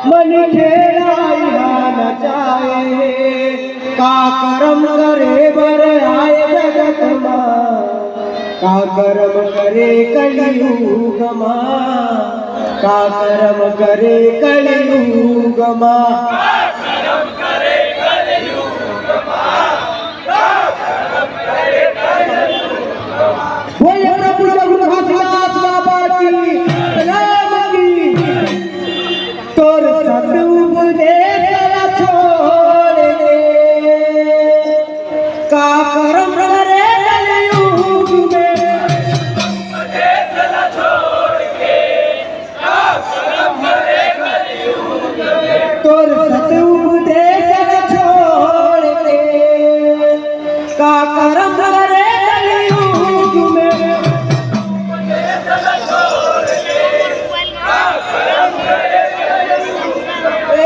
मन खेलाया नचाए का करम करे बर आए जगत मां का करम करे कलियुग मां का करम करे कलियुग मां बोले प्रभु जगन्नाथ बाबा की सलाम की तोर सदुपदेश छोड़ दे का करम करे कलियुग में तोर सदुपदेश छोड़ दे का करम करे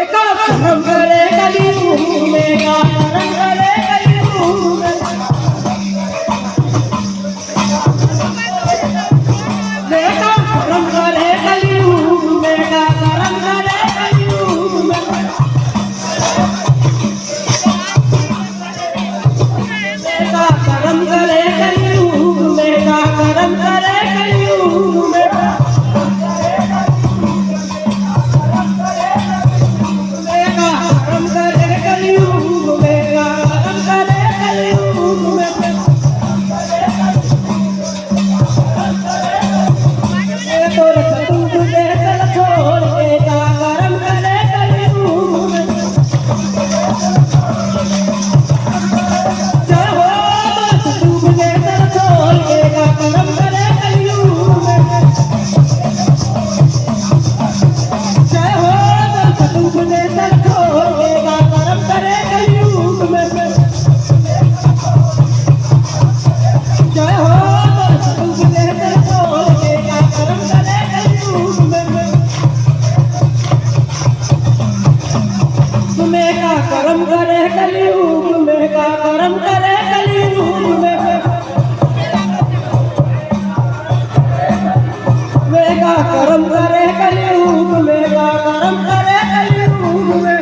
करम करे कलियुग में का करम करे कलियुग में देखा करम करे कलियुग में का करम करे कलियुग में देखा करम करे कलियुग में का करम करे कलियुग में करम करे कलियुग में का करम करे कलियुग में का करम करे कलियुग में का करम करे कलियुग में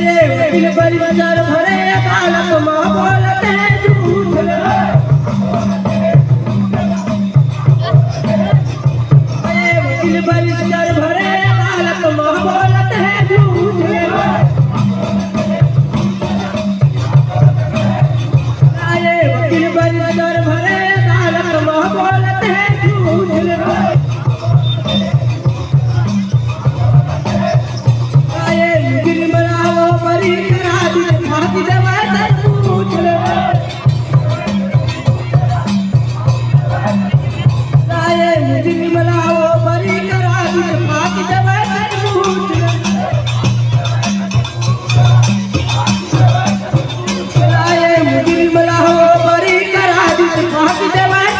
ये वकील परिवार भरे अदालत मां बोलते हैं झूठ ये वकील परिवार भरे बोलते हैं झूठ आए वकील बरिस्टर भरे अदालत में बोलते हैं झूठ आए मुजरिम लाओ बरी करा दी फांसी देवाए झूठ आए मुजरिम लाओ बरी करा दी फांसी देवाए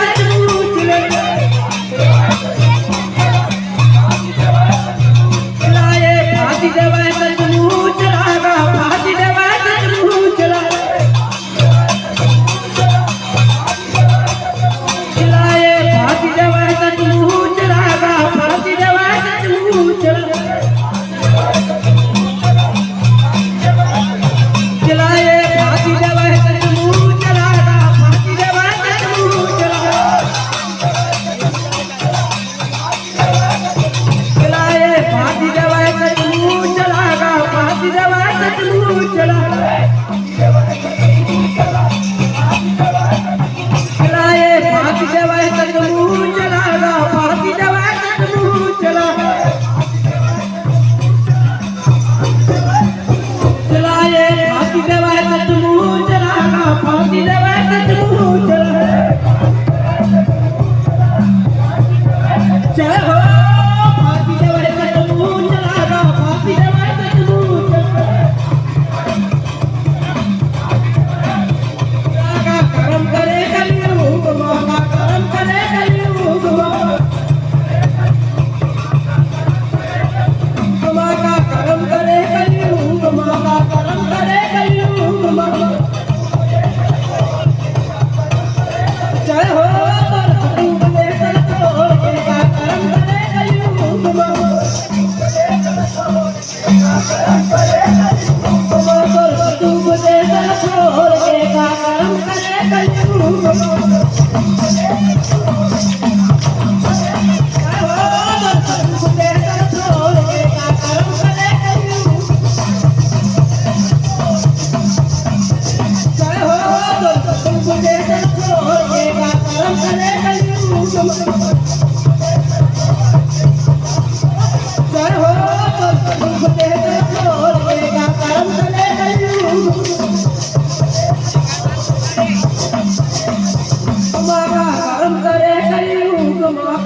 जय हो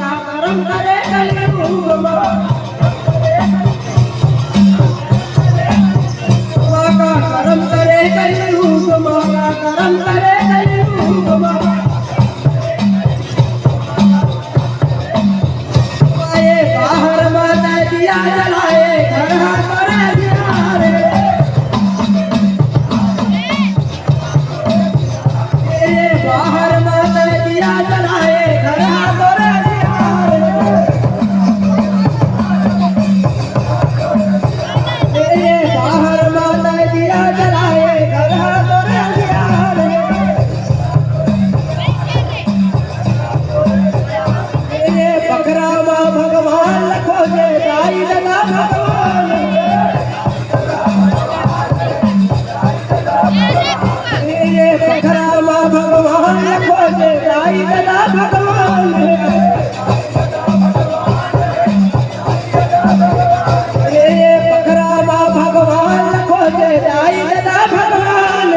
का कर्म करे कलयुग माँ का कर्म करे कलयुग माँ का कर्म करे कलयुग माँ आए बाहर माता दिया जलाए घर करे दियारे बाहर माता दिया जलाए घर करे दियारे बाहर माता दिया जलाए घर करे दियारे बकरा माँ भगवान खोजे दाई ददा भगवान ये बकरा माँ भगवान खोजे दाई ददा भगवान ये बकरा माँ भगवान खोजे दाई ददा भगवान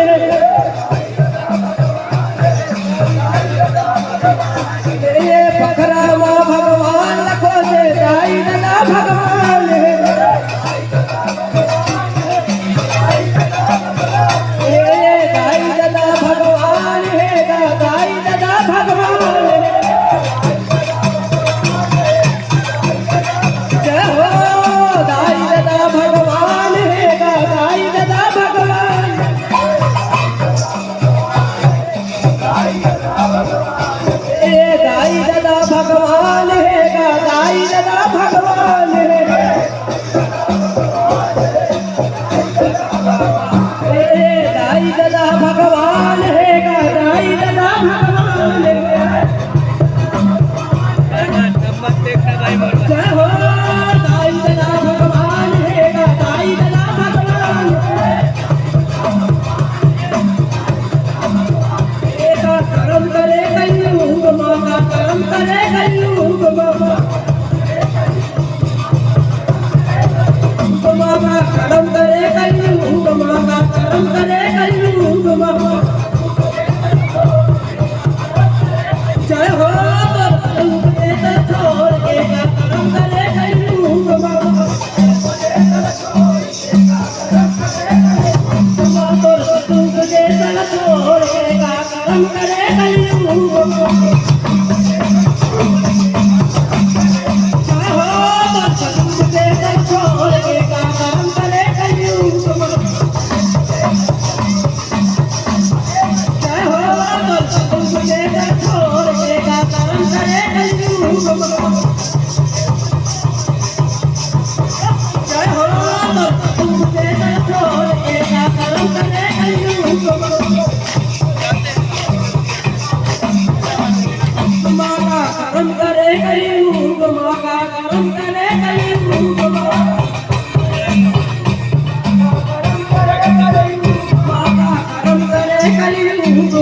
ये बकरा माँ भगवान खोजे दाई ददा भगवान ये दाई ददा भगवान है दाई ददा भगवान जय हो दाई ददा भगवान है दाई ददा भगवान ये दाई ददा भगवान है दाई ददा भगवान ये दाई ददा भगवान है दाई ददा भगवान जय हो दाई ददा भगवान है दाई ददा भगवान का कर्म करे कलयुग माँ का कर्म करे कलयुग माँ का कर्म करे कलयुग माँ का कर्म करे कलयुग माँ जय हो छोड़ के का कर्म करे कलयुग माँ तुझे छोड़ के का कर्म करे कलयुग माँ जय हो तुझे छोड़ के का कर्म करे कलयुग माँ जय हो तुझे छोड़ के का कर्म करे कलयुग माँ जय हो तुझे छोड़ के का कर्म करे कलयुग माँ का कर्म करे कलयुग माँ का कर्म करे कलयुग